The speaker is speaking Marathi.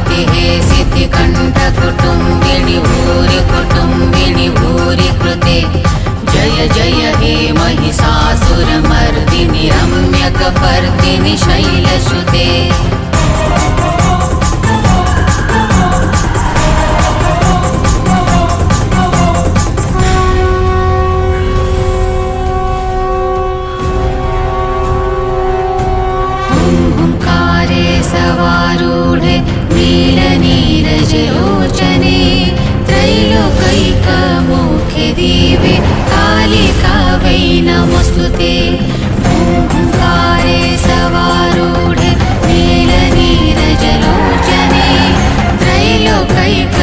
आरती हे सिद्धिकण्ठ कुटुम्बिनि भूरि कुटुम्बिनि भूरि कृते जय जय हे महिषासुरमर्दिनि रम्यकपर्दिनि शैलसुते सवारूढे नीलनीरजलोचने त्रैलोकैकमुखे दिवे कालिका वै नमोऽस्तुते ओंकारे सवारूढे नीलनीरजलोचने त्रैलोकैक